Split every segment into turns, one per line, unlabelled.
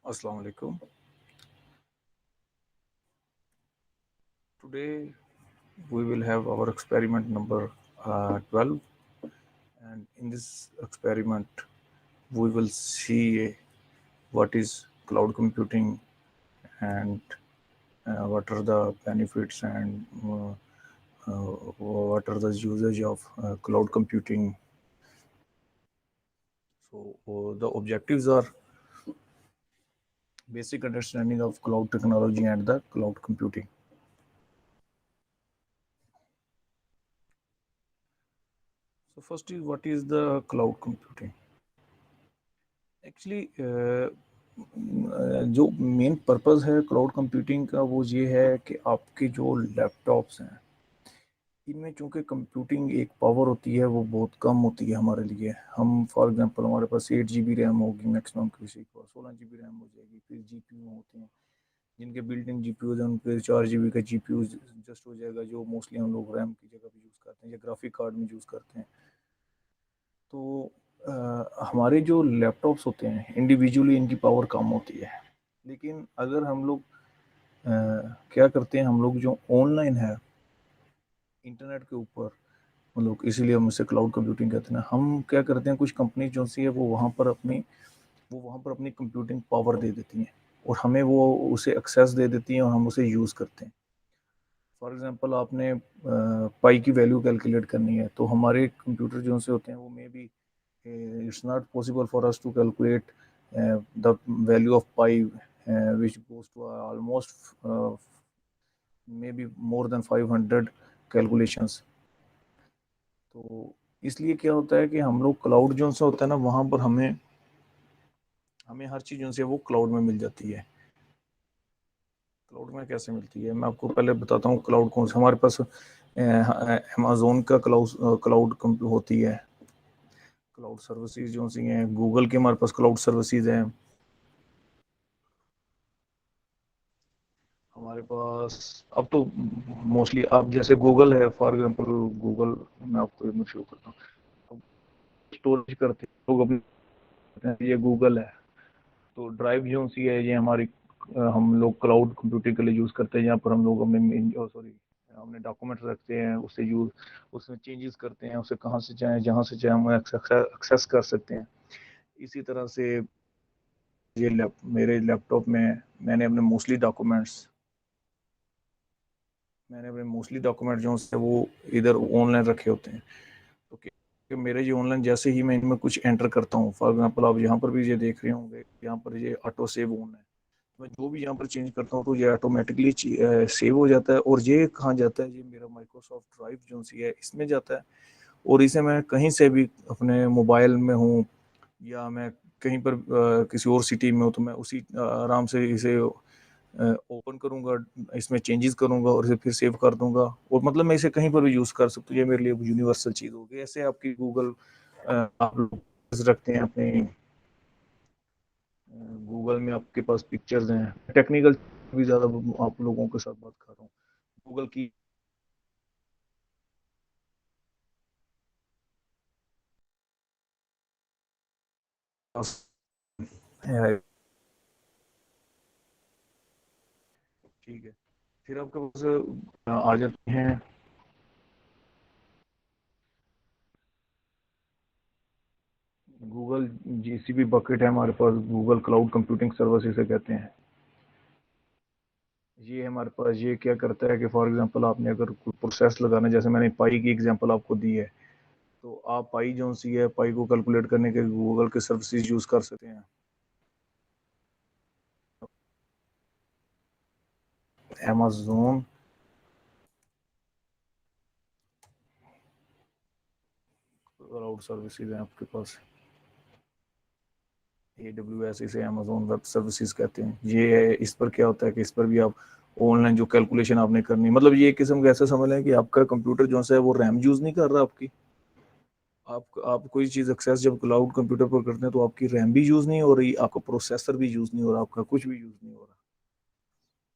Assalamu alaikum. Today we will have our experiment number 12, and in this experiment we will see what is cloud computing and what are the benefits and what are the usage of cloud computing. So the objectives are basic understanding of cloud technology and the cloud computing. So first is what is the cloud computing? Actually जो main purpose है cloud computing का वो ये है कि आपके जो laptops हैं इनमें चूंकि कंप्यूटिंग एक पावर होती है वो बहुत कम होती है हमारे लिए। हम फॉर एग्जांपल हमारे पास 8 GB रैम होगी मैक्सिमम, किसी को 16 GB रैम हो जाएगी। फिर जीपीयू होते हैं जिनके बिल्ट इन जीपीयू हैं, उन पर 4 GB का जीपीयू जस्ट हो जाएगा, जो मोस्टली हम लोग रैम की जगह पे यूज़ करते हैं या ग्राफिक कार्ड में यूज़ करते हैं। तो हमारे जो लैपटॉप्स होते हैं इंडिविजुअली इनकी पावर कम होती है, लेकिन अगर हम लोग क्या करते हैं, हम लोग जो ऑनलाइन है इंटरनेट के ऊपर, मतलब इसीलिए हम इसे क्लाउड कंप्यूटिंग कहते हैं ना, हम क्या करते हैं, कुछ कंपनी जो सी है वो वहाँ पर अपनी कंप्यूटिंग पावर दे देती हैं और हमें वो उसे एक्सेस दे देती हैं और हम उसे यूज़ करते हैं। फॉर एग्जांपल आपने पाई की वैल्यू कैलकुलेट करनी है, तो हमारे कंप्यूटर जो से होते हैं वो may be it's not possible for us to calculate the value of pi, which goes to almost maybe more than 500 calculations. तो इसलिए क्या होता है कि हम लोग क्लाउड जो सा होता है ना, वहाँ पर हमें हमें हर चीज़ जो से वो क्लाउड में मिल जाती है। क्लाउड में कैसे मिलती है मैं आपको पहले बताता हूँ। क्लाउड कौन सा हमारे पास, अमेजोन का क्लाउड होती है। क्लाउड सर्विसेज जो सी हैं, गूगल के हमारे पास क्लाउड सर्विसेज हैं। हमारे पास अब तो मोस्टली अब जैसे गूगल है, फॉर एग्जांपल गूगल, मैं आपको एक मिनट शो करता हूँ। स्टोरेज करते हैं लोग अपने, ये गूगल है। तो ड्राइव जो सी है ये हमारी हम लोग क्लाउड कंप्यूटिंग के लिए यूज़ करते हैं, जहाँ पर हम लोग अपने डॉक्यूमेंट्स रखते हैं, उससे यूज उसमें चेंजेस करते हैं, उसे कहाँ से चाहें जहाँ से चाहें हम एक्सेस कर सकते हैं। इसी तरह से मेरे लैपटॉप में मैंने अपने मोस्टली डॉक्यूमेंट जो है वो इधर ऑनलाइन रखे होते हैं। तो कि मेरे ये ऑनलाइन जैसे ही मैं इनमें कुछ एंटर करता हूँ, फॉर एग्जांपल आप यहाँ पर भी ये देख रहे होंगे, यहाँ पर ये ऑटो सेव ऑन है। मैं जो भी यहाँ पर चेंज करता हूँ तो ये ऑटोमेटिकली सेव हो जाता है। और ये कहाँ जाता है, ये मेरा माइक्रोसॉफ्ट ड्राइव जो सी है इसमें जाता है। और इसे मैं कहीं से भी अपने मोबाइल में हूँ या मैं कहीं पर किसी और सिटी में हूँ, तो मैं उसी आराम से इसे ओपन करूँगा, इसमें चेंजेस करूँगा और इसे फिर सेव कर दूंगा। और मतलब मैं इसे कहीं पर भी यूज़ कर सकता हूँ। ये मेरे लिए यूनिवर्सल चीज़ होगी। ऐसे आपकी गूगल, आप लोग रखते हैं अपने गूगल में, आपके पास पिक्चर्स हैं, टेक्निकल भी ज़्यादा आप लोगों के साथ बात कर रहा हूँ। गूगल की है, ठीक है। फिर आपके पास आ जाते हैं गूगल जीसीपी बकेट है हमारे पास, गूगल क्लाउड कंप्यूटिंग सर्विस इसे कहते हैं। ये हमारे पास ये क्या करता है कि फॉर एग्जांपल आपने अगर कोई प्रोसेस लगाना है, जैसे मैंने पाई की एग्जांपल आपको दी है, तो आप पाई जो सी है, पाई को कैलकुलेट करने के गूगल के सर्विसेज यूज़ कर सकते हैं। अमेजोन क्लाउड सर्विसेज है आपके पास, AWS, इसे अमेजोन वेब सर्विसेज कहते हैं। ये है, इस पर क्या होता है कि इस पर भी आप ऑनलाइन जो कैलकुलेशन आपने करनी, मतलब ये एक किस्म का ऐसा समझ लें कि आपका कंप्यूटर जो है वो रैम यूज़ नहीं कर रहा आपकी। आप कोई चीज़ एक्सेस जब क्लाउड कंप्यूटर पर करते हैं तो आपकी रैम भी यूज़ नहीं हो रही, आपका प्रोसेसर भी यूज़ नहीं हो रहा, आपका कुछ भी यूज़ नहीं हो रहा।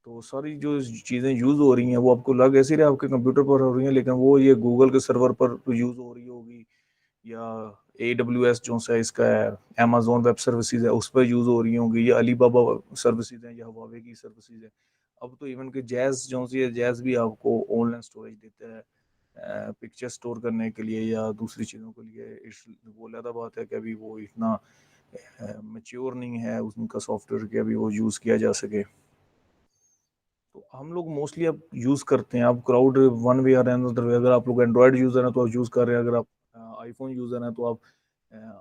तो सारी जो चीज़ें यूज़ हो रही हैं वो आपको लग ऐसे रहे आपके कंप्यूटर पर हो रही हैं, लेकिन वो ये गूगल के सर्वर पर यूज़ हो रही होगी या AWS जो सा इसका है, अमेजोन वेब सर्विसेज है, उस पर यूज़ हो रही होंगी, या अलीबाबा सर्विसेज है, या हवावे की सर्विसेज है। अब तो इवन के जैज़ जो सी है, जैज़ भी आपको ऑनलाइन स्टोरेज देता है पिक्चर स्टोर करने के लिए या दूसरी चीज़ों के लिए। इस वो अलग बात है कि अभी वो इतना मैच्योर नहीं है उनका सॉफ्टवेयर कि अभी वो यूज़ किया जा सके। तो हम लोग मोस्टली अब यूज़ करते हैं, अब क्राउड वन वे और अनदर वे। अगर आप लोग एंड्रॉयड यूज़र हैं तो आप यूज़ कर रहे हैं, अगर आप आईफोन यूज़र हैं तो आप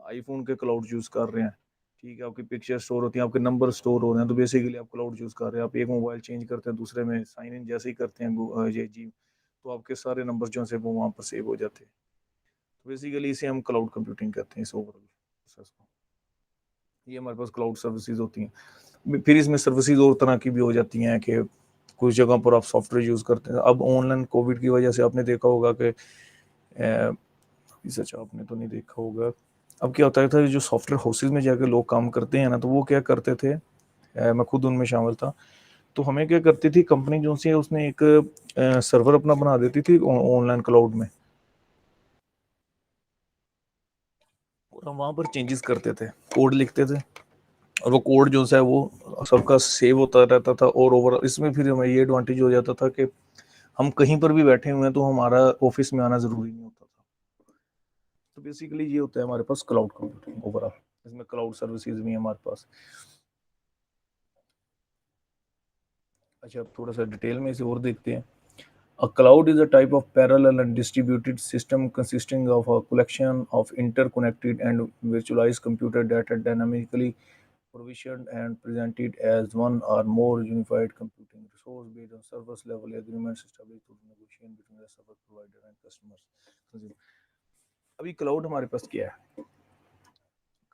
आईफोन के क्लाउड यूज़ कर रहे हैं। ठीक है, आपकी पिक्चर स्टोर होती हैं, आपके नंबर स्टोर हो रहे हैं, तो बेसिकली आप क्लाउड यूज़ कर रहे हैं। आप एक मोबाइल चेंज करते हैं दूसरे में, साइन इन जैसे ही करते हैं ये जी, तो आपके सारे नंबर जो हैं वो वहाँ पर सेव हो जाते हैं। तो बेसिकली इसे हम क्लाउड कंप्यूटिंग कहते हैं, इस ओवरऑल प्रोसेस को। ये हमारे पास क्लाउड सर्विसेज होती हैं। फिर इसमें सर्विसेज और तरह की भी हो जाती हैं कि कुछ जगह पर आप सॉफ्टवेयर यूज़ करते हैं। अब ऑनलाइन कोविड की वजह से आपने देखा होगा कि सच आपने तो नहीं देखा होगा। अब क्या होता था, जो सॉफ्टवेयर हाउसेज में जाके लोग काम करते हैं ना, तो वो क्या करते थे, मैं खुद उनमें शामिल था। तो हमें क्या करती थी कंपनी जो सी है, उसने एक सर्वर अपना बना देती थी ऑनलाइन क्लाउड में, और हम वहाँ पर चेंजेस करते थे, कोड लिखते थे, और वो कोड जो है वो सबका सेव होता रहता था। और ओवर इसमें फिर हमें ये एडवांटेज हो जाता था कि हम कहीं पर भी बैठे हुए हैं तो हमारा ऑफिस में आना ज़रूरी नहीं होता था। तो बेसिकली ये होता है हमारे पास क्लाउड कंप्यूटिंग ओवरऑल। इसमें क्लाउड सर्विसेज भी है हमारे पास। अच्छा, अब थोड़ा सा डिटेल में इसे और देखते हैं। A cloud is a type of parallel and distributed system consisting of a collection of interconnected and virtualized computer data dynamically provisioned and presented as one or more unified computing resource based on service level agreements established through negotiation between the service provider and customers। अभी cloud हमारे पास क्या है?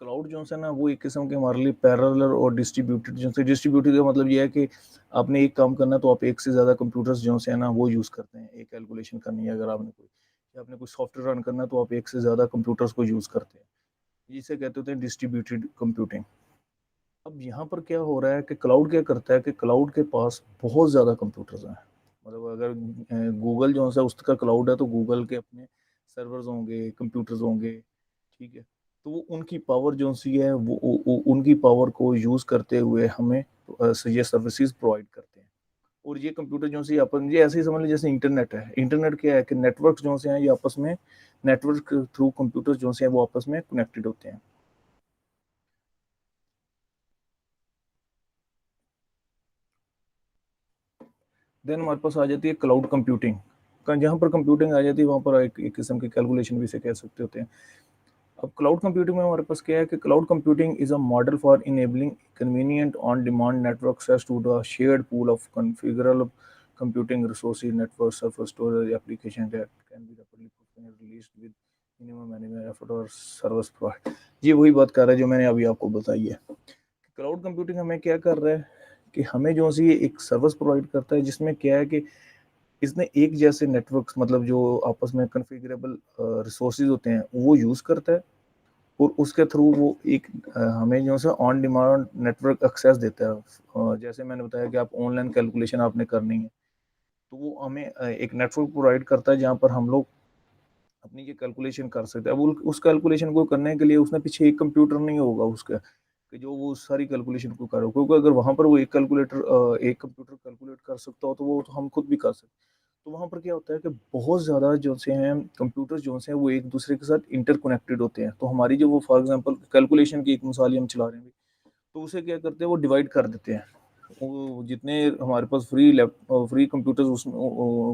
Cloud जो है ना, वो एक किस्म के हमारे लिए पैरेलल और डिस्ट्रीब्यूटेड, जो है डिस्ट्रीब्यूटेड का मतलब ये है कि आपने एक काम करना तो आप एक से ज़्यादा कंप्यूटर्स जो है ना वो यूज़ करते हैं। एक कैलकुलेशन करनी है अगर आपने कोई, या आपने कोई सॉफ्टवेयर रन करना है तो आप एक से ज़्यादा कंप्यूटर्स को यूज़ करते हैं। जिसे कहते होते हैं डिस्ट्रीब्यूटेड कंप्यूटिंग। अब यहाँ पर क्या हो रहा है कि क्लाउड क्या करता है कि क्लाउड के पास बहुत ज़्यादा कंप्यूटर्स हैं। मतलब अगर गूगल जो है उसका क्लाउड है, तो गूगल के अपने सर्वर्स होंगे, कंप्यूटर्स होंगे। ठीक है, तो वो उनकी पावर जो सी है वो उनकी पावर को यूज़ करते हुए हमें ये सर्विसेज प्रोवाइड करते हैं। और ये कंप्यूटर जो सी अपन ये ऐसे ही समझ लीजिए जैसे इंटरनेट है। इंटरनेट क्या है कि नेटवर्क जो से हैं ये आपस में, नेटवर्क थ्रू कंप्यूटर जो से हैं वो आपस में कनेक्टेड होते हैं। देन हमारे पास आ जाती है क्लाउड कंप्यूटिंग। जहाँ पर कंप्यूटिंग आ जाती है वहाँ पर एक किस्म की कैलकुलेशन भी इसे कह सकते होते हैं। अब क्लाउड कंप्यूटिंग में हमारे पास क्या है कि cloud computing is a model for enabling convenient on demand network access to the shared pool of configurable computing resources, network surface storage application that can be rapidly released with minimum management effort और service provide. ये वही बात कर रहा है जो मैंने अभी आपको बताई है। क्लाउड कंप्यूटिंग हमें क्या कर रहा है कि हमें जो सी एक सर्विस प्रोवाइड करता है, जिसमें क्या है कि इसने एक जैसे नेटवर्क्स, मतलब जो आपस में कॉन्फ़िगरेबल रिसोर्सेज होते हैं वो यूज़ करता है, और उसके थ्रू वो एक हमें जो है ऑन डिमांड नेटवर्क एक्सेस देता है। जैसे मैंने बताया कि आप ऑनलाइन कैलकुलेशन आपने करनी है, तो वो हमें एक नेटवर्क प्रोवाइड करता है जहाँ पर हम लोग अपनी ये कैलकुलेशन कर सकते हैं। अब उस कैलकुलेशन को करने के लिए उसने पीछे एक कंप्यूटर नहीं होगा उसका कि जो वो सारी कैलकुलेशन को करे, क्योंकि अगर वहाँ पर वो एक कैलकुलेटर एक कंप्यूटर कैलकुलेट कर सकता हो तो वो तो हम खुद भी कर सकते हैं। तो वहाँ पर क्या होता है कि बहुत ज़्यादा जो से हैं कंप्यूटर्स जो से हैं वो एक दूसरे के साथ इंटरकनेक्टेड होते हैं। तो हमारी जो वो फॉर एग्जांपल कैलकुलेशन की एक मिसाल ही हम चला रहे हैं, तो उसे क्या करते हैं वो डिवाइड कर देते हैं। वो जितने हमारे पास फ्री कंप्यूटर्स उसमें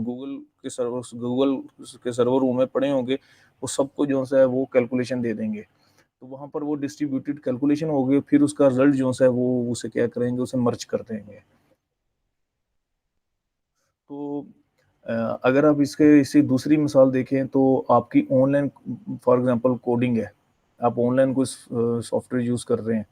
गूगल के सर्वर रूम में पड़े होंगे, वो सबको जो है वो कैलकुलेशन दे देंगे। तो वहाँ पर वो डिस्ट्रीब्यूटेड कैलकुलेशन हो गई, फिर उसका रिजल्ट जो है वो उसे क्या करेंगे, उसे मर्ज कर देंगे। तो अगर आप इसी दूसरी मिसाल देखें तो आपकी ऑनलाइन फॉर एग्जांपल कोडिंग है, आप ऑनलाइन कुछ सॉफ्टवेयर यूज़ कर रहे हैं।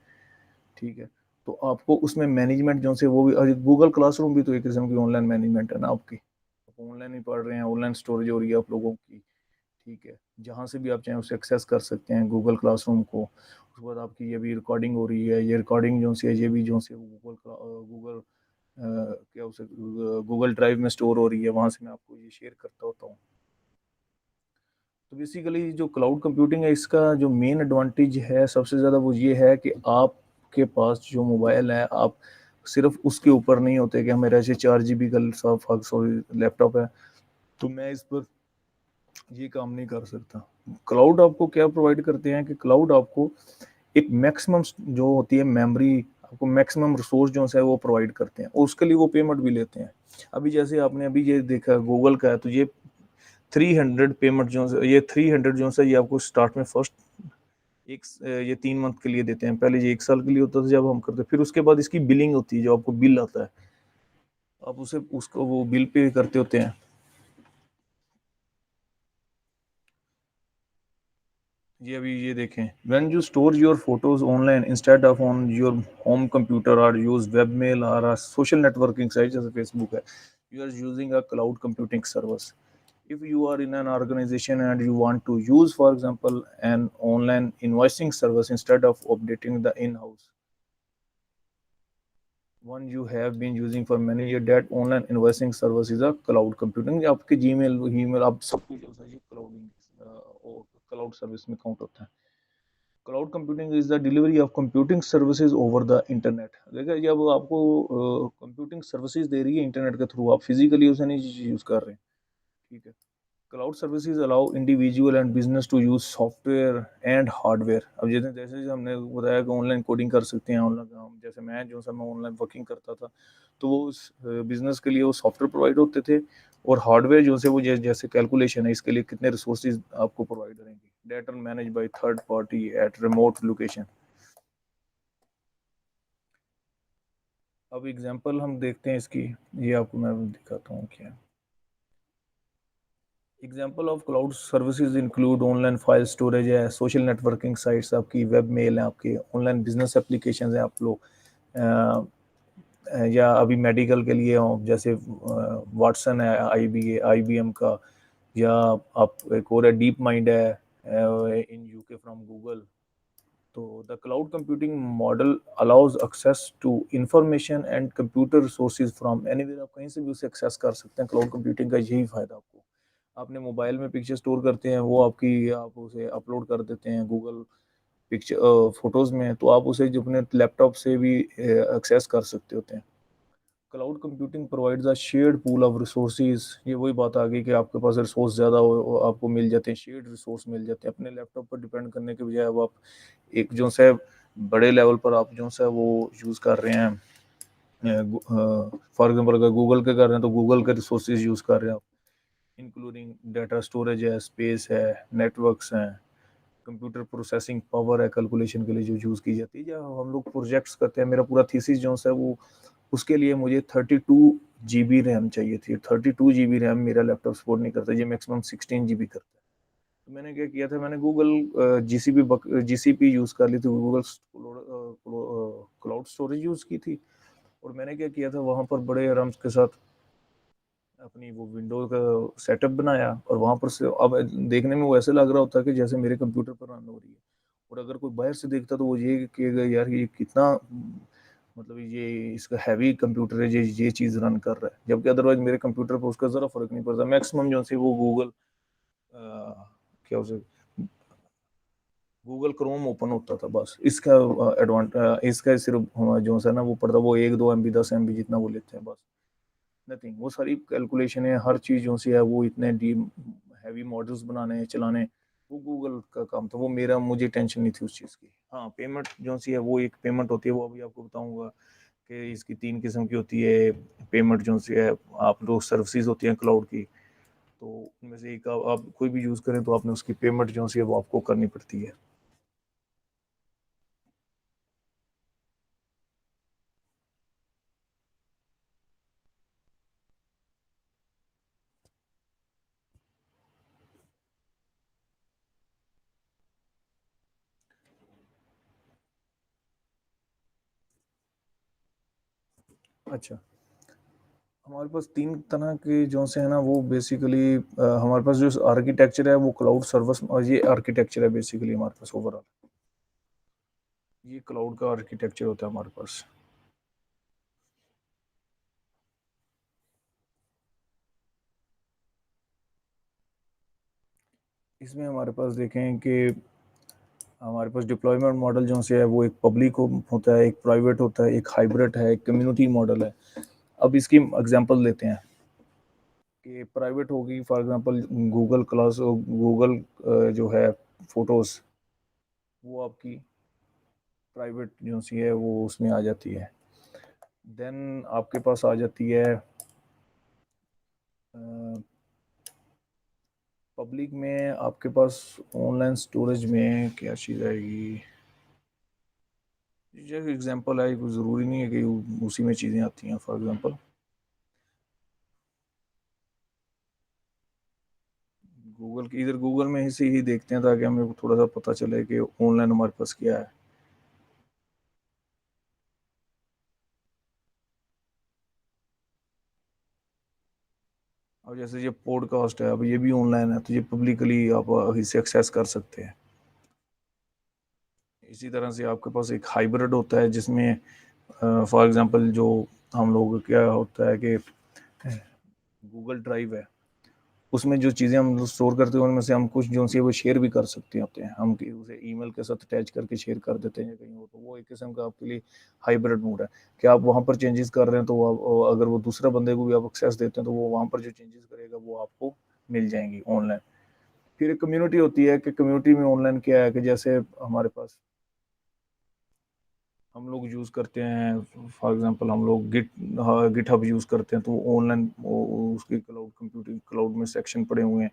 ठीक है, तो आपको उसमें मैनेजमेंट जो से वो भी गूगल क्लासरूम भी तो एक किस्म की ऑनलाइन मैनेजमेंट है ना आपकी। आप ऑनलाइन ही पढ़ रहे हैं, ऑनलाइन स्टोरेज हो रही है आप लोगों की। ठीक है, जहाँ से भी आप चाहें उसे एक्सेस कर सकते हैं गूगल क्लासरूम को। उसके बाद आपकी ये भी रिकॉर्डिंग हो रही है, ये रिकॉर्डिंग जो सी है ये भी जो सी गूगल क्या उसे गूगल ड्राइव में स्टोर हो रही है, वहाँ से मैं आपको ये शेयर करता होता हूँ। तो तो बेसिकली जो क्लाउड कंप्यूटिंग है, इसका जो मेन एडवांटेज है सबसे ज़्यादा वो ये है कि आपके पास जो मोबाइल है, आप सिर्फ उसके ऊपर नहीं होते कि मेरा ऐसे 4 GB का सॉरी लैपटॉप है तो मैं इस पर ये काम नहीं कर सकता। क्लाउड आपको क्या प्रोवाइड करते हैं कि क्लाउड आपको एक मैक्सिमम जो होती है मेमोरी, आपको मैक्सिमम रिसोर्स जो है वो प्रोवाइड करते हैं और उसके लिए वो पेमेंट भी लेते हैं। अभी जैसे आपने अभी ये देखा गूगल का है, तो ये 300 पेमेंट जो है, ये 300 जो है ये आपको स्टार्ट में फर्स्ट ये 3 मंथ के लिए देते हैं। पहले ये 1 साल के लिए होता था जब हम करते, फिर उसके बाद इसकी बिलिंग होती है, जो आपको बिल आता है आप उसे उसको वो बिल पे करते होते हैं। ये अभी ये देखें, when you store your photos online instead of on your home computer और यूज वेब मेल और सोशल नेटवर्किंग साइट जैसे फेसबुक है, you are using a cloud computing service. If you are in an organization and you want to use, for example, an online invoicing service instead of updating the in-house one you have been using for many years, that online invoicing service is a cloud computing। आपके Gmail email आप सब कुछ cloud cloud service में count होता है। Cloud computing is the delivery of computing services over the internet. देखिए जब आपको कंप्यूटिंग सर्विसेज दे रही है इंटरनेट के थ्रू, आप फिजिकली उसे नहीं यूज कर रहे हैं, ठीक है। Cloud services allow individual and business to use software and hardware. अब जैसे जैसे हमने बताया कि ऑनलाइन कोडिंग कर सकते हैं, ऑनलाइन जैसे मैं जो सा मैं ऑनलाइन वर्किंग करता था, तो वो उस बिजनेस के लिए वो सॉफ्टवेयर प्रोवाइड होते थे, और हार्डवेयर जो से वो जैसे कैलकुलेशन है इसके लिए कितने रिसोर्सेज आपको प्रोवाइड करेंगे, data manage by third party at remote location. अब एग्जांपल हम देखते हैं इसकी, ये आपको मैं दिखाता हूँ क्या। Example of cloud services include online file storage है, सोशल नेटवर्किंग साइट्स आपकी, वेब मेल है आपके, ऑनलाइन बिजनेस एप्लीकेशन है आप लोग, या अभी मेडिकल के लिए हो जैसे वाटसन है IBM का, या आप एक और है डीप माइंड है इन यूके फ्रॉम गूगल। तो the cloud computing model allows access to information and computer resources from anywhere. आप कहीं से भी उसे एक्सेस कर सकते हैं। क्लाउड कंप्यूटिंग का यही फायदा आपको, आपने मोबाइल में पिक्चर स्टोर करते हैं, वो आपकी आप उसे अपलोड कर देते हैं गूगल पिक्चर फोटोज में, तो आप उसे जो अपने लैपटॉप से भी एक्सेस कर सकते होते हैं। Cloud computing provides a shared pool of resources. ये वही बात आ गई कि आपके पास रिसोर्स ज़्यादा हो आपको मिल जाते हैं, शेयर्ड रिसोर्स मिल जाते हैं। अपने लैपटॉप पर डिपेंड करने के बजाय अब आप एक जो से बड़े लेवल पर आप जो सा वो यूज़ कर रहे हैं, फॉर एग्जाम्पल अगर गूगल के कर रहे हैं तो गूगल के रिसोर्सेज यूज़ कर रहे हैं आप, इंक्लूडिंग डाटा स्टोरेज है, स्पेस है, नेटवर्क्स हैं, कंप्यूटर प्रोसेसिंग पावर है कैलकुलेशन के लिए जो यूज़ की जाती है। जब हम लोग प्रोजेक्ट्स करते हैं, मेरा पूरा थीसिस जो है वो उसके लिए मुझे 32 GB रैम चाहिए थी। 32 GB रैम मेरा लैपटॉप सपोर्ट नहीं करता, ये मैक्सिमम 16 GB करता है। तो मैंने क्या किया था, मैंने गूगल GCP यूज़ कर ली थी, गूगल क्लाउड स्टोरेज यूज़ की थी। और मैंने क्या किया था, वहाँ पर बड़े आराम के साथ अपनी वो विंडो का सेटअप बनाया, और वहाँ पर से अब देखने में वो ऐसे लग रहा होता है कि जैसे मेरे कंप्यूटर पर रन हो रही है। और अगर कोई बाहर से देखता तो वो ये कहेगा यार ये कितना मतलब ये इसका हैवी कंप्यूटर है, ये चीज़ रन कर रहा है, जबकि अदरवाइज मेरे कंप्यूटर पर उसका ज़रा फर्क नहीं पड़ता। मैक्सिमम जो से वो क्या उसे गूगल क्रोम ओपन होता था बस। इसका इसका सिर्फ जो है ना वो पड़ता, वो 1-2 MB 10 MB जितना वो लेते हैं बस, नथिंग। वो सारी कैलकुलेशन है, हर चीज़ जो सी है वो इतने डीप हैवी मॉडल्स बनाने चलाने, वो गूगल का काम था, वो मेरा मुझे टेंशन नहीं थी उस चीज़ की। हाँ पेमेंट जो सी है वो एक पेमेंट होती है, वो अभी आपको बताऊंगा कि इसकी 3 किस्म की होती है पेमेंट जो सी है। आप लोग सर्विसेज होती हैं क्लाउड की, तो उनमें से एक आप कोई भी यूज़ करें तो आपने उसकी पेमेंट जो सी है वो आपको करनी पड़ती है। अच्छा, हमारे पास 3 तरह के जो से है ना वो बेसिकली हमारे पास जो आर्किटेक्चर है वो क्लाउड सर्विस, और ये आर्किटेक्चर है बेसिकली हमारे पास ओवरऑल, ये क्लाउड का आर्किटेक्चर होता है हमारे पास। इसमें हमारे पास देखें कि हमारे पास डिप्लॉयमेंट मॉडल जो से है वो एक पब्लिक होता है, एक प्राइवेट होता है, एक हाइब्रिड है, एक कम्युनिटी मॉडल है। अब इसकी एग्जांपल लेते हैं कि प्राइवेट होगी, for example Google class, Google जो है फोटोज, वो आपकी प्राइवेट जो सी है वो उसमें आ जाती है। देन आपके पास आ जाती है पब्लिक में, आपके पास ऑनलाइन स्टोरेज में क्या चीज़ आएगी, जैसे एग्जांपल है, कोई ज़रूरी नहीं है कि उसी में चीज़ें आती हैं। फॉर एग्जांपल गूगल की, इधर गूगल में ही से ही देखते हैं ताकि हमें थोड़ा सा पता चले कि ऑनलाइन हमारे पास क्या है। अब जैसे ये पॉडकास्ट है, अब ये भी ऑनलाइन है, तो ये पब्लिकली आप इसे एक्सेस कर सकते हैं। इसी तरह से आपके पास एक हाइब्रिड होता है जिसमें फॉर एग्जांपल जो हम लोग क्या होता है कि गूगल ड्राइव है, उसमें जो चीज़ें हम स्टोर करते हैं उनमें से हम कुछ जो सी है वो शेयर भी कर सकते होते हैं, हम उसे ईमेल के साथ अटैच करके शेयर कर देते हैं कहीं और, तो वो एक किस्म का आपके लिए हाइब्रिड मोड है कि आप वहाँ पर चेंजेस कर रहे हैं, तो अगर वो दूसरे बंदे को भी आप एक्सेस देते हैं तो वो वहाँ पर जो चेंजेस करेगा वो आपको मिल जाएंगी ऑनलाइन। फिर एक कम्युनिटी होती है कि कम्युनिटी में ऑनलाइन क्या है कि जैसे हमारे पास हम लोग यूज़ करते हैं, फॉर एग्जांपल हम लोग गिट हब यूज़ करते हैं, तो ऑनलाइन उसके क्लाउड कंप्यूटिंग क्लाउड में सेक्शन पड़े हुए हैं,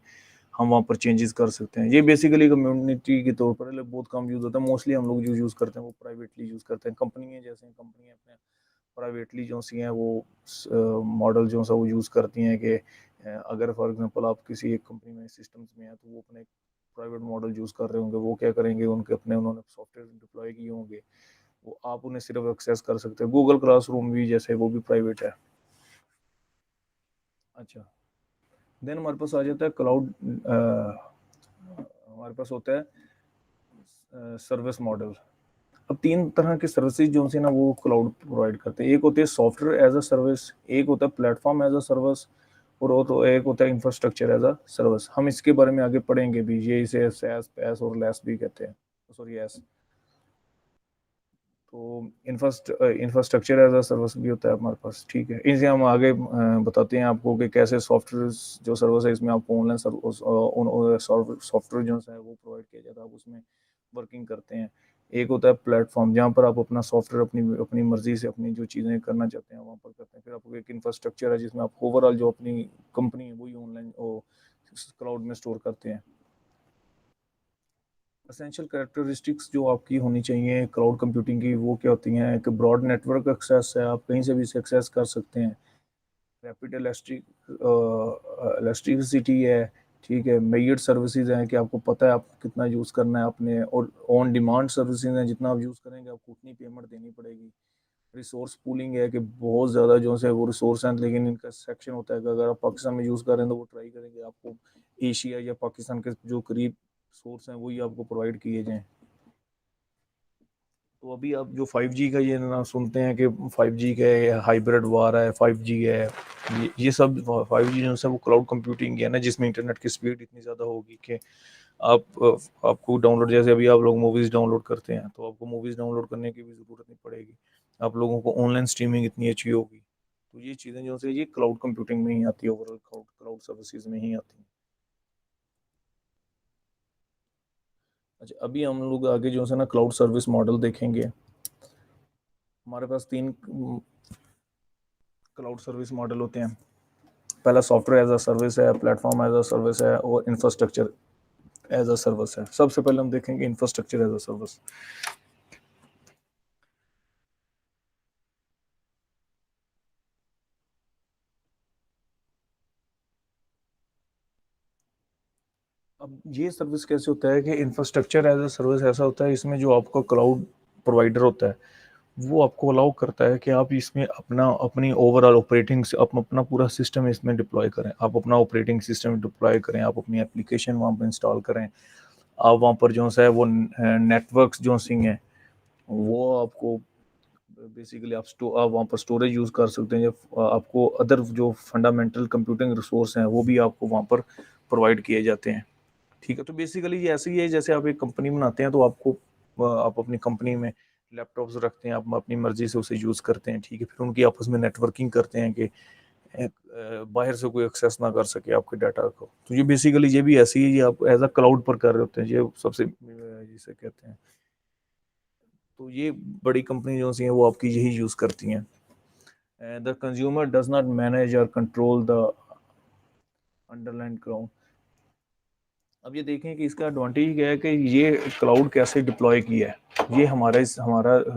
हम वहाँ पर चेंजेस कर सकते हैं। ये बेसिकली कम्युनिटी के तौर पर बहुत कम यूज़ होता है, मोस्टली हम लोग जो यूज़ करते हैं वो प्राइवेटली यूज़ करते हैं। कंपनी है, जैसे कंपनी अपने प्राइवेटली जो सी हैं वो मॉडल जो सा वो यूज़ करती हैं कि अगर फॉर एग्जांपल आप किसी एक कंपनी में सिस्टम्स में हैं तो वो अपने प्राइवेट मॉडल यूज़ कर रहे होंगे, वो क्या करेंगे, उनके अपने उन्होंने सॉफ्टवेयर डिप्लॉय किए होंगे, वो आप उन्हें सिर्फ एक्सेस कर सकते हैं। गूगल क्लासरूम भी जैसे वो भी प्राइवेट है। अच्छा, देन हमारे पास आ जाता है क्लाउड, हमारे पास होता है सर्विस मॉडल। अब तीन तरह के सर्विसेज जो है ना वो क्लाउड प्रोवाइड करते हैं। एक होती है सॉफ्टवेयर एज अ सर्विस, एक होता है प्लेटफॉर्म एज अ सर्विस, और वो तो एक होता है इंफ्रास्ट्रक्चर एज अ सर्विस। हम इसके बारे में आगे पढ़ेंगे भी, ये इसे सैस पैस और लेस भी कहते हैं, सॉरी एस। तो इंफ्रास्ट्रक्चर एज अ सर्विस भी होता है हमारे पास, ठीक है। इनसे हम आगे बताते हैं आपको कि कैसे सॉफ्टवेयर जो सर्विस है इसमें आपको ऑनलाइन सॉफ्टवेयर जो है वो प्रोवाइड किया जाता है, आप उसमें वर्किंग करते हैं। एक होता है प्लेटफॉर्म, जहाँ पर आप अपना सॉफ्टवेयर अपनी अपनी मर्जी से अपनी जो चीज़ें करना चाहते हैं वहाँ पर करते हैं। फिर आपको एक इंफ्रास्ट्रक्चर है जिसमें आप ओवरऑल जो अपनी कंपनी है वही ऑनलाइन क्लाउड में स्टोर करते हैं। एसेंशियल कैरेक्टरिस्टिक्स जो आपकी होनी चाहिए क्लाउड कंप्यूटिंग की वो क्या होती हैं कि ब्रॉड नेटवर्क एक्सेस है, आप कहीं से भी इसे एक्सेस कर सकते हैं। रैपिड इलेक्ट्रिसिटी है, ठीक है। मेयर्ड सर्विसेज हैं कि आपको पता है आप कितना यूज़ करना है अपने, और ऑन डिमांड सर्विसेज हैं, जितना आप यूज़ करेंगे आपको उतनी पेमेंट देनी पड़ेगी। रिसोर्स पूलिंग है कि बहुत ज़्यादा जो है वो रिसोर्स हैं, लेकिन इनका सेक्शन होता है कि अगर आप पाकिस्तान में यूज़ कर रहे हैं तो वो ट्राई करेंगे आपको एशिया या पाकिस्तान के जो करीब सोर्स हैं वही आपको प्रोवाइड किए जाएँ। तो अभी आप जो 5G का ये ना सुनते हैं कि 5G का है, हाइब्रिड वार है, 5G है, ये सब 5G जो है वो क्लाउड कंप्यूटिंग है ना, जिसमें इंटरनेट की स्पीड इतनी ज़्यादा होगी कि आपको डाउनलोड, जैसे अभी आप लोग मूवीज़ डाउनलोड करते हैं तो आपको मूवीज़ डाउनलोड करने की भी ज़रूरत नहीं पड़ेगी, आप लोगों को ऑनलाइन स्ट्रीमिंग इतनी अच्छी होगी। तो ये चीज़ें जो है ये क्लाउड कंप्यूटिंग में ही आती है, ओवरऑल क्लाउड क्लाउड सर्विसेज में ही आती हैं। अच्छा, अभी हम लोग आगे जो है ना क्लाउड सर्विस मॉडल देखेंगे। हमारे पास तीन क्लाउड सर्विस मॉडल होते हैं। पहला सॉफ्टवेयर एज अ सर्विस है, प्लेटफॉर्म एज अ सर्विस है, और इंफ्रास्ट्रक्चर एज अ सर्विस है। सबसे पहले हम देखेंगे इंफ्रास्ट्रक्चर एज अ सर्विस। अब ये सर्विस कैसे होता है कि इंफ्रास्ट्रक्चर एज अ सर्विस ऐसा होता है, इसमें जो आपका क्लाउड प्रोवाइडर होता है वो आपको अलाउ करता है कि आप इसमें अपना अपनी ओवरऑल ऑपरेटिंग अपना पूरा सिस्टम इसमें डिप्लॉय करें, आप अपना ऑपरेटिंग सिस्टम डिप्लॉय करें, आप अपनी एप्लीकेशन वहाँ पर इंस्टॉल करें, आप वहाँ पर जो है वो नेटवर्क्स जो सिंह हैं वो आपको बेसिकली आप वहाँ पर स्टोरेज यूज़ कर सकते हैं, या आपको अदर जो फंडामेंटल कंप्यूटिंग रिसोर्स हैं वो भी आपको वहाँ पर प्रोवाइड किए जाते हैं, ठीक है, तो बेसिकली ये ऐसे ही है जैसे आप एक कंपनी बनाते हैं तो आपको आप अपनी कंपनी में लैपटॉप्स रखते हैं, आप अपनी मर्जी से उसे यूज़ करते हैं, ठीक है। फिर उनकी आपस में नेटवर्किंग करते हैं कि बाहर से कोई एक्सेस ना कर सके आपके डाटा को। तो ये बेसिकली ये भी ऐसे ही है, ये आप एज अ क्लाउड पर कर रहे होते हैं, ये सबसे जिसे कहते हैं। तो ये बड़ी कंपनी जो सी हैं वो आपकी यही यूज़ करती हैं। The consumer does not manage और कंट्रोल द अंडरलाइन क्राउड। अब ये देखें कि इसका एडवांटेज क्या है कि ये क्लाउड कैसे डिप्लॉय किया है, ये हमारा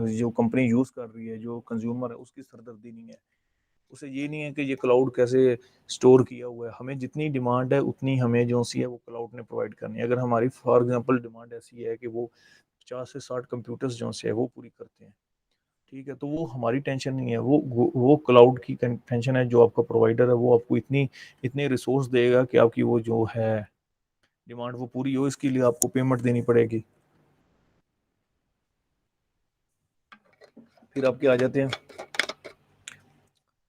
जो कंपनी यूज़ कर रही है, जो कंज्यूमर है उसकी सरदर्दी नहीं है। उसे ये नहीं है कि ये क्लाउड कैसे स्टोर किया हुआ है, हमें जितनी डिमांड है उतनी हमें जो सी है वो क्लाउड ने प्रोवाइड करनी है। अगर हमारी फॉर एग्जांपल डिमांड ऐसी है कि वो 50 से 60 कंप्यूटर्स जो से है वो पूरी करते हैं, ठीक है, तो वो हमारी टेंशन नहीं है, वो क्लाउड की टेंशन है। जो आपका प्रोवाइडर है वो आपको इतनी इतने रिसोर्स देगा कि आपकी वो जो है डिमांड वो पूरी हो, इसके लिए आपको पेमेंट देनी पड़ेगी। फिर आपके आ जाते हैं,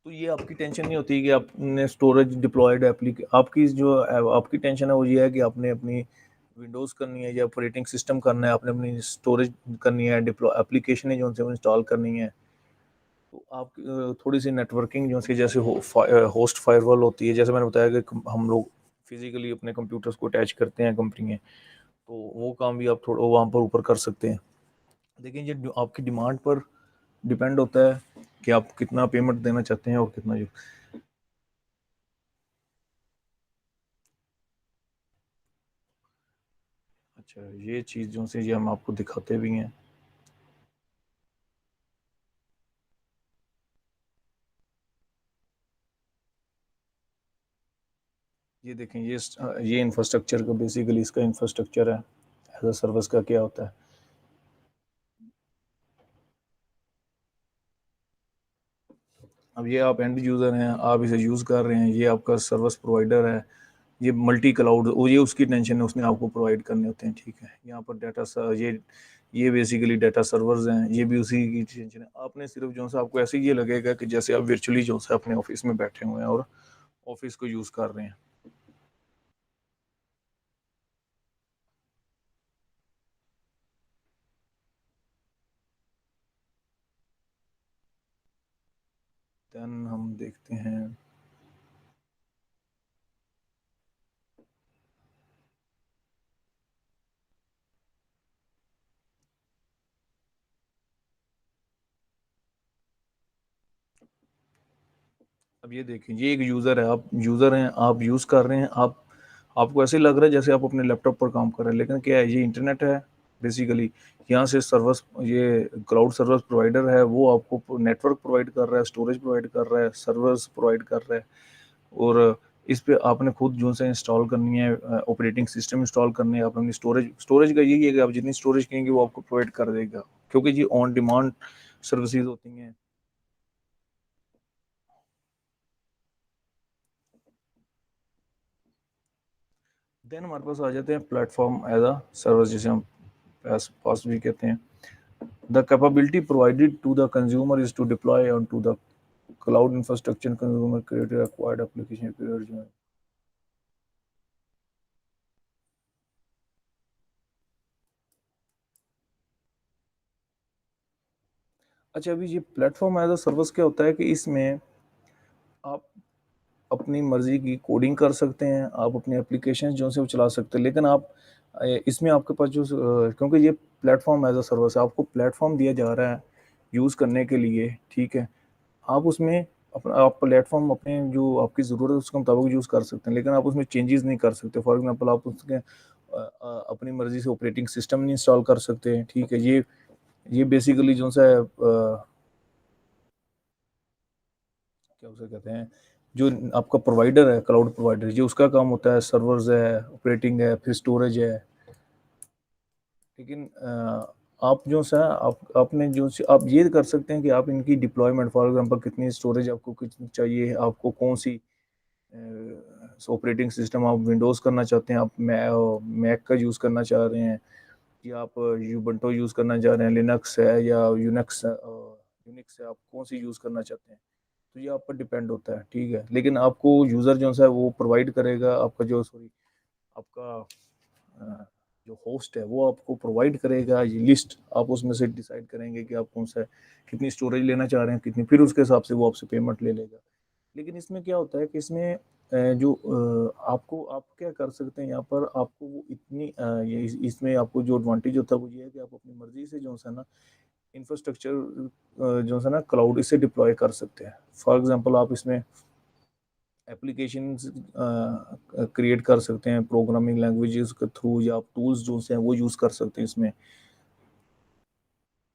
तो ये आपकी टेंशन नहीं होती कि आपने स्टोरेज डिप्लॉयड आपकी जो आपकी टेंशन है वो ये है कि आपने अपनी विंडोज़ करनी है या ऑपरेटिंग सिस्टम करना है, आपने अपनी स्टोरेज करनी है, डिप्लॉय एप्लीकेशन जो उनसे इंस्टॉल करनी है। तो आप थोड़ी सी नेटवर्किंग जो सी जैसे होस्ट फायरवॉल होती है, जैसे मैंने बताया कि हम लोग फिजिकली अपने कंप्यूटर्स को अटैच करते हैं कंपनी में, तो वो काम भी आप थोड़ा वहाँ पर ऊपर कर सकते हैं। लेकिन ये आपकी डिमांड पर डिपेंड होता है कि आप कितना पेमेंट देना चाहते हैं और कितना जो। अच्छा, ये चीज़ जो से ये हम आपको दिखाते भी हैं। ये देखें, ये इंफ्रास्ट्रक्चर का बेसिकली इसका इंफ्रास्ट्रक्चर है, एज अ सर्विस का क्या होता है। अब ये आप एंड यूज़र हैं, आप इसे यूज़ कर रहे हैं, ये आपका सर्विस प्रोवाइडर है, ये मल्टी क्लाउड, वो ये उसकी टेंशन है, उसने आपको प्रोवाइड करने होते हैं, ठीक है। यहाँ पर ये बेसिकली डाटा सर्वर्स हैं, ये भी उसी की टेंशन है। आपने सिर्फ जो सा आपको ऐसे ये लगेगा कि जैसे आप वर्चुअली जो सा अपने ऑफिस में बैठे हुए हैं और ऑफिस को यूज़ कर रहे हैं। देन हम देखते हैं, अब ये देखिए, ये एक यूज़र है, आप यूज़र हैं, आप यूज़ कर रहे हैं, आप आपको ऐसे लग रहा है जैसे आप अपने लैपटॉप पर काम कर रहे हैं, लेकिन क्या है, ये इंटरनेट है बेसिकली। यहाँ से सर्विस, ये क्लाउड सर्विस प्रोवाइडर है, वो आपको नेटवर्क प्रोवाइड कर रहा है, स्टोरेज प्रोवाइड कर रहा है, सर्वर्स प्रोवाइड कर रहा है। और इस पे आपने खुद जो से इंस्टॉल करनी है, ऑपरेटिंग सिस्टम इंस्टॉल करनी है, आप अपनी स्टोरेज का यही है कि आप जितनी स्टोरेज कहेंगे वो आपको प्रोवाइड कर देगा, क्योंकि ये ऑन डिमांड सर्विसेज होती हैं। देन हमारे पास आ जाते हैं प्लेटफॉर्म एज अ सर्विस, जिसे हम पास भी कहते हैं। The capability provided to the consumer is to deploy onto the cloud infrastructure consumer created acquired application. अच्छा, अभी ये प्लेटफॉर्म एज अ सर्विस क्या होता है कि इसमें आप अपनी मर्जी की कोडिंग कर सकते हैं, आप अपनी एप्लीकेशन जो से वो चला सकते हैं, लेकिन आप इसमें आपके पास क्योंकि ये प्लेटफॉर्म एज अ सर्विस है, आपको प्लेटफॉर्म दिया जा रहा है यूज़ करने के लिए, ठीक है। आप उसमें आप प्लेटफॉर्म अपने जो आपकी ज़रूरत है उसके मुताबिक यूज़ कर सकते हैं, लेकिन आप उसमें चेंजेस नहीं कर सकते। फॉर एग्जांपल आप उसके अपनी मर्जी से ऑपरेटिंग सिस्टम नहीं इंस्टॉल कर सकते हैं, ठीक है। ये बेसिकली जो सा है, क्या उसे कहते हैं, जो आपका प्रोवाइडर है, क्लाउड प्रोवाइडर, ये उसका काम होता है, सर्वर्स है, ऑपरेटिंग है, फिर स्टोरेज है। लेकिन आप जो सा आपने आप ये कर सकते हैं कि आप इनकी डिप्लॉयमेंट, फॉर एग्जांपल कितनी स्टोरेज आपको कितनी चाहिए, आपको कौन सी ऑपरेटिंग सिस्टम, आप विंडोज़ करना चाहते हैं, आप मैक का यूज़ करना चाह रहे हैं, या आप यूबंटो यूज़ करना चाह रहे हैं, लिनक्स है या यूनिक्स है, आप कौन सी यूज़ करना चाहते हैं। तो ये आप पर डिपेंड होता है, ठीक है। लेकिन आपको यूज़र जो सा है वो प्रोवाइड करेगा आपका जो सॉरी आपका जो होस्ट है वो आपको प्रोवाइड करेगा ये लिस्ट, आप उसमें से डिसाइड करेंगे कि आप कौन सा कितनी स्टोरेज लेना चाह रहे हैं, कितनी, फिर उसके हिसाब से वो आपसे पेमेंट ले लेगा। लेकिन इसमें क्या होता है कि इसमें जो आपको आप क्या कर सकते हैं यहाँ पर, आपको वो इतनी ये इसमें आपको जो एडवांटेज होता है वो ये है कि आप अपनी मर्जी से जो है ना इंफ्रास्ट्रक्चर जो है ना क्लाउड इससे डिप्लॉय कर सकते हैं। फॉर एग्जांपल आप इसमें एप्लीकेशन क्रिएट कर सकते हैं प्रोग्रामिंग लैंग्वेजेस के थ्रू, या आप टूल्स जो हैं वो यूज़ कर सकते हैं इसमें।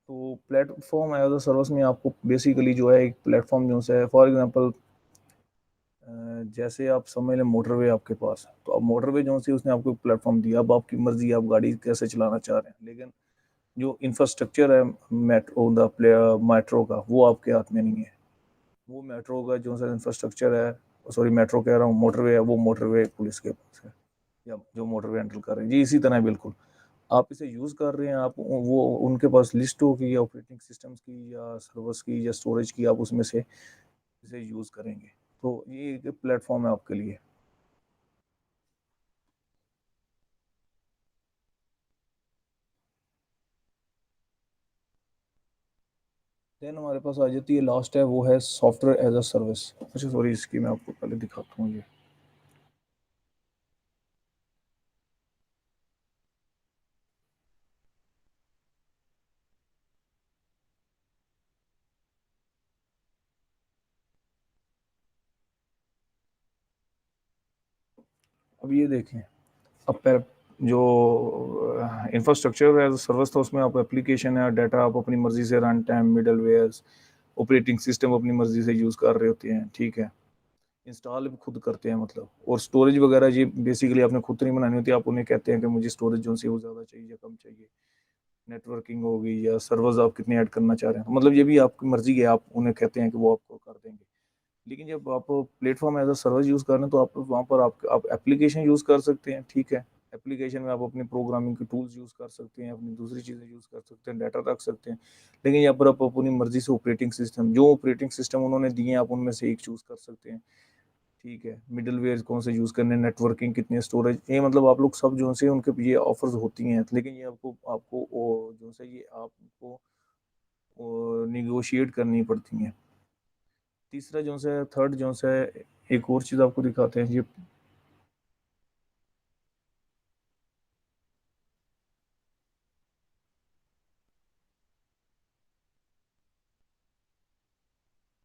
तो प्लेटफॉर्म एज अ सर्विस में आपको बेसिकली जो है एक प्लेटफॉर्म जो है, फॉर एग्जांपल जैसे आप समझ लें मोटरवे आपके पास है, तो अब मोटरवे जो सी उसने आपको प्लेटफॉर्म दिया, अब आपकी मर्जी आप गाड़ी कैसे चलाना चाह रहे हैं, लेकिन जो इंफ्रास्ट्रक्चर है मेट्रो का वो आपके हाथ में नहीं है। वो मेट्रो का जो सा इंफ्रास्ट्रक्चर है, सॉरी मेट्रो कह रहा हूँ, मोटरवे है, वो मोटरवे पुलिस के पास है, या जो मोटरवे हैंडल कर रहे हैं जी। इसी तरह बिल्कुल आप इसे यूज़ कर रहे हैं, आप वो उनके पास लिस्ट होगी या ऑपरेटिंग सिस्टम्स की या सर्वर्स की या स्टोरेज की, आप उसमें से इसे यूज़ करेंगे। तो ये एक प्लेटफॉर्म है आपके लिए। देन हमारे पास आ जाती है लास्ट है, वो है सॉफ्टवेयर एज अ सर्विस। अच्छा सॉरी, इसकी मैं आपको पहले दिखाता हूँ ये। अब ये देखें, अब जो इंफ्रास्ट्रक्चर एज सर्विस था उसमें आप एप्लीकेशन है, डाटा आप अपनी मर्जी से, runtime, middlewares, operating system अपनी मर्जी से यूज़ कर रहे होते हैं, ठीक है। इंस्टॉल भी खुद करते हैं मतलब, और स्टोरेज वगैरह जी बेसिकली आपने खुद तो नहीं बनानी होती, आप उन्हें कहते हैं कि मुझे स्टोरेज जो सी वो ज़्यादा चाहिए या कम चाहिए, नेटवर्किंग होगी या सर्वर्स आप कितने ऐड करना चाह रहे हैं, मतलब ये भी आपकी मर्जी है, आप उन्हें कहते हैं कि वो आपको कर देंगे। लेकिन जब आप platform as a service use कर रहे हैं तो आप वहाँ पर आप एप्लीकेशन यूज़ कर सकते हैं, ठीक है। एप्लीकेशन में आप अपनी प्रोग्रामिंग के टूल्स यूज़ कर सकते हैं, अपनी दूसरी चीज़ें यूज़ कर सकते हैं, डाटा रख सकते हैं। लेकिन यहाँ पर आप अपनी मर्जी से ऑपरेटिंग सिस्टम, जो ऑपरेटिंग सिस्टम उन्होंने दिए हैं, आप उनमें से एक चूज़ कर सकते हैं, ठीक है। मिडल वेयर कौन से यूज़ करने, नेटवर्किंग कितनी, स्टोरेज, ये मतलब आप लोग सब जो से उनके ये ऑफर्स होती हैं, लेकिन ये आपको आपको जो से ये आपको निगोशिएट करनी पड़ती हैं। तीसरा जो है, थर्ड जो है, एक और चीज़ आपको दिखाते हैं ये।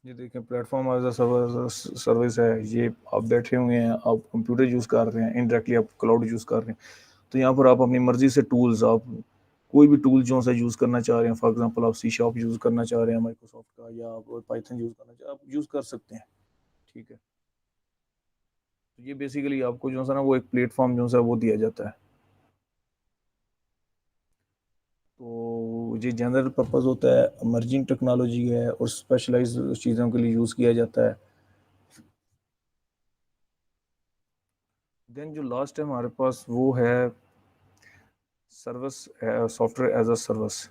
ये देखें, प्लेटफॉर्म एज अ सर्विस है, ये आप बैठे हुए हैं, आप कंप्यूटर यूज़ कर रहे हैं, इनडायरेक्टली आप क्लाउड यूज़ कर रहे हैं, तो यहाँ पर आप अपनी मर्जी से टूल्स, आप कोई भी टूल जो सा यूज़ करना चाह रहे हैं, फॉर एग्जांपल आप सी शार्प यूज़ करना चाह रहे हैं माइक्रोसॉफ्ट का, या आप पाइथन यूज़ करना चाह रहे हैं, आप यूज़ कर सकते हैं, ठीक है। तो ये बेसिकली आपको जो है ना वो एक प्लेटफॉर्म जो है वो दिया जाता है। तो ये जनरल पर्पस होता है, इमर्जिंग टेक्नोलॉजी है और स्पेशलाइज चीज़ों के लिए यूज़ किया जाता है। देन जो लास्ट है हमारे पास वो है service, software as a service.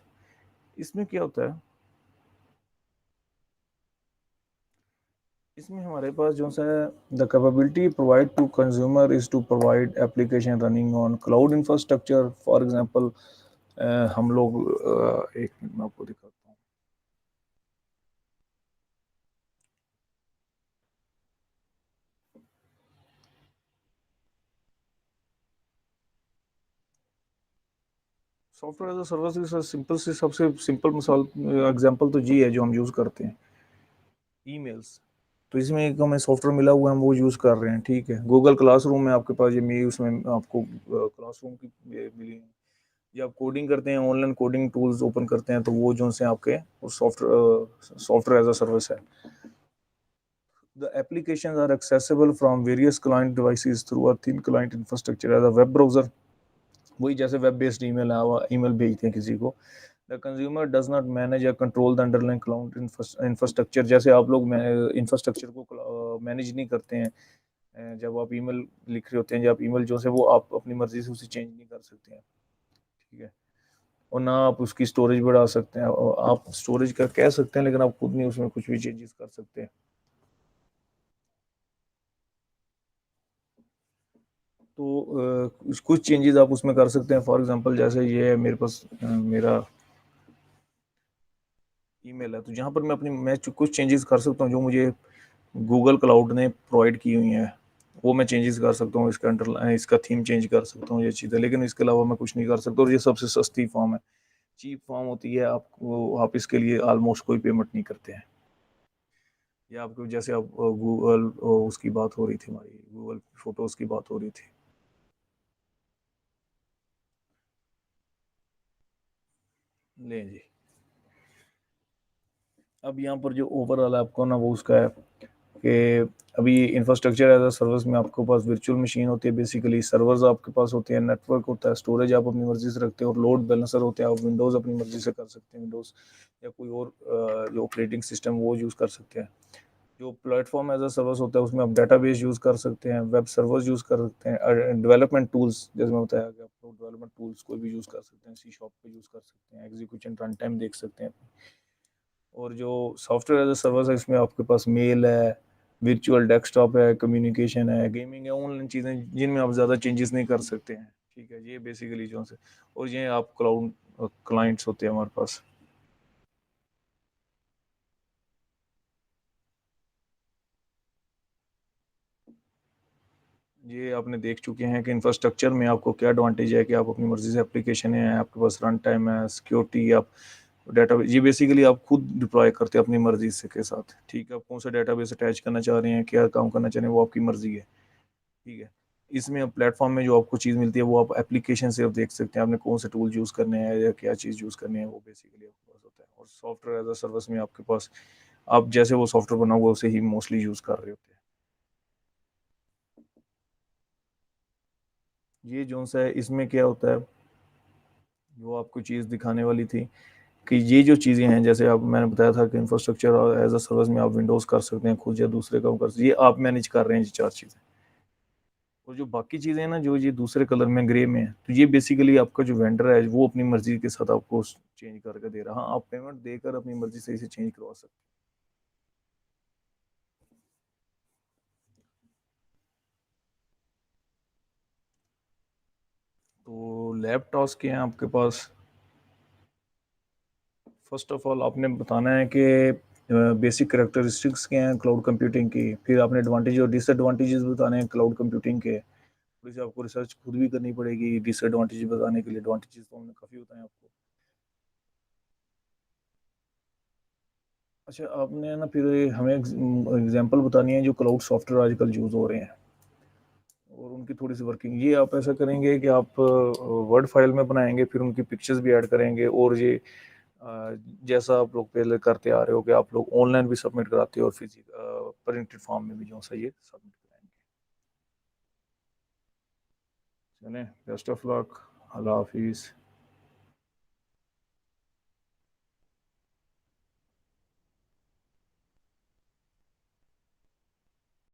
इसमें क्या होता है, इसमें हमारे पास जो है the capability provide to consumer is to provide application running on cloud infrastructure. For example हम लोग एक मिनट में आपको दिखाता हूँ। सॉफ्टवेयर एज अ सर्विस की सिंपल से सबसे सिंपल मिसाल एग्जांपल तो जी है जो हम यूज़ करते हैं, ईमेल्स। तो इसमें एक हमें सॉफ्टवेयर मिला हुआ है, हम वो यूज़ कर रहे हैं, ठीक है। गूगल क्लासरूम में आपके पास ये मी उसमें आपको क्लासरूम की मिली है। जब आप कोडिंग करते हैं, ऑनलाइन कोडिंग टूल्स ओपन करते हैं, तो वो जो से आपके वो सॉफ्टवेयर एज अ सर्विस है। The applications are accessible from various client devices through a thin client infrastructure as a web browser। वही जैसे वेब बेस्ड ईमेल है, ईमेल भेजते हैं किसी को। The consumer does not manage या control the underlying cloud infrastructure. जैसे आप लोग इंफ्रास्ट्रक्चर को मैनेज नहीं करते हैं, जब आप ईमेल लिख रहे होते हैं, जब ईमेल जो है वो आप अपनी मर्जी से उसे चेंज नहीं कर सकते हैं, ठीक है। और ना आप उसकी स्टोरेज बढ़ा सकते हैं, आप स्टोरेज का कह सकते हैं, लेकिन आप खुद नहीं उसमें कुछ भी चेंजेस कर सकते हैं। तो कुछ चेंजेस आप उसमें कर सकते हैं। फॉर एग्जांपल जैसे ये है मेरे पास मेरा ईमेल है, तो जहाँ पर मैं कुछ चेंजेस कर सकता हूँ जो मुझे गूगल क्लाउड ने प्रोवाइड की हुई हैं, वो मैं चेंजेस कर सकता हूँ। इसका थीम चेंज कर सकता हूँ, ये चीज़ है, लेकिन इसके अलावा मैं कुछ नहीं कर सकता। और ये सबसे सस्ती फॉर्म है, चीप फॉर्म होती है। आप इसके लिए ऑलमोस्ट कोई पेमेंट नहीं करते हैं। या आपको जैसे आप गूगल उसकी बात हो रही थी, हमारी गूगल फोटोज की बात हो रही थी। ले जी, अब यहाँ पर जो ओवरऑल आपको ना वो उसका है कि अभी इंफ्रास्ट्रक्चर एज अ सर्विस में आपके पास वर्चुअल मशीन होती है, बेसिकली सर्वर्स आपके पास होते हैं, नेटवर्क होता है, स्टोरेज आप अपनी मर्जी से रखते हैं, और लोड बैलेंसर होते हैं। आप विंडोज़ अपनी मर्जी से कर सकते हैं, विंडोज़ या कोई और जो ऑपरेटिंग सिस्टम वो यूज़ कर सकते हैं। जो प्लेटफॉर्म एज अ सर्विस होता है उसमें आप डेटाबेस यूज़ कर सकते हैं, वेब सर्वर्स यूज़ कर सकते हैं, डेवलपमेंट टूल्स जैसे मैं बताया कि आप लोग डेवलपमेंट टूल्स कोई भी यूज़ कर सकते हैं, सी शॉप पे यूज़ कर सकते हैं, एग्जीक्यूशन रन टाइम देख सकते हैं। और जो सॉफ्टवेयर एज अ सर्विस है इसमें आपके पास मेल है, वर्चुअल डेस्कटॉप है, कम्युनिकेशन है, गेमिंग है, ऑनलाइन चीज़ें जिनमें आप ज़्यादा चेंजेस नहीं कर सकते हैं। ठीक है, ये बेसिकली जो है। और ये आप क्लाउड क्लाइंट्स होते हैं हमारे पास। ये आपने देख चुके हैं कि इंफ्रास्ट्रक्चर में आपको क्या एडवांटेज है कि आप अपनी मर्जी से एप्लीकेशन है, आपके पास रन टाइम है, सिक्योरिटी, आप डाटा, ये बेसिकली आप खुद डिप्लॉय करते हैं अपनी मर्जी से के साथ। ठीक है, आप कौन सा डेटाबेस अटैच करना चाह रहे हैं, क्या काम करना चाह रहे हैं, वो आपकी मर्जी है। ठीक है, इसमें अब प्लेटफॉर्म में जो आपको चीज़ मिलती है वो आप एप्लीकेशन से आप देख सकते हैं, आपने कौन से टूल यूज़ करने हैं या क्या चीज़ यूज़ करनी है, वो बेसिकली आपके पास होता है। और सॉफ्टवेयर एज अ सर्विस में आपके पास आप जैसे वो सॉफ्टवेयर बना हुआ उसे ही मोस्टली यूज़ कर रहे होते हैं। ये जो सा है इसमें क्या होता है, जो आपको चीज़ दिखाने वाली थी कि ये जो चीज़ें हैं, जैसे आप मैंने बताया था कि इंफ्रास्ट्रक्चर और एज अ सर्विस में आप विंडोज़ कर सकते हैं खुद, या दूसरे काम कर सकते हैं, ये आप मैनेज कर रहे हैं, ये चार चीज़ें। और जो बाकी चीज़ें हैं ना, जो ये दूसरे कलर में ग्रे में है, तो ये बेसिकली आपका जो वेंडर है वो अपनी मर्जी के साथ आपको चेंज करके दे रहा है। हाँ, आप पेमेंट देकर अपनी मर्जी से इसे चेंज करवा सकते हैं। तो लैपटॉप्स के हैं आपके पास, फर्स्ट ऑफ ऑल आपने बताना है कि बेसिक करेक्टरिस्टिक्स क्या हैं क्लाउड कंप्यूटिंग की, फिर आपने एडवांटेज और डिसएडवांटेजेस बताने हैं क्लाउड कंप्यूटिंग के। थोड़ी सी आपको रिसर्च खुद भी करनी पड़ेगी डिसएडवांटेज बताने के लिए, एडवांटेजेस तो हमने काफ़ी बताए आपको। अच्छा, आपने ना फिर हमें एग्जांपल बतानी है जो क्लाउड सॉफ्टवेयर आजकल यूज़ हो रहे हैं और उनकी थोड़ी सी वर्किंग। ये आप ऐसा करेंगे कि आप वर्ड फाइल में बनाएंगे, फिर उनकी पिक्चर्स भी ऐड करेंगे, और ये जैसा आप लोग पहले करते आ रहे हो कि आप लोग ऑनलाइन भी सबमिट कराते हो और फिजिकल प्रिंटेड फॉर्म में भी जो सा ये सबमिट कराएंगे। चलें, बेस्ट ऑफ लक, अल्लाह हाफिज़।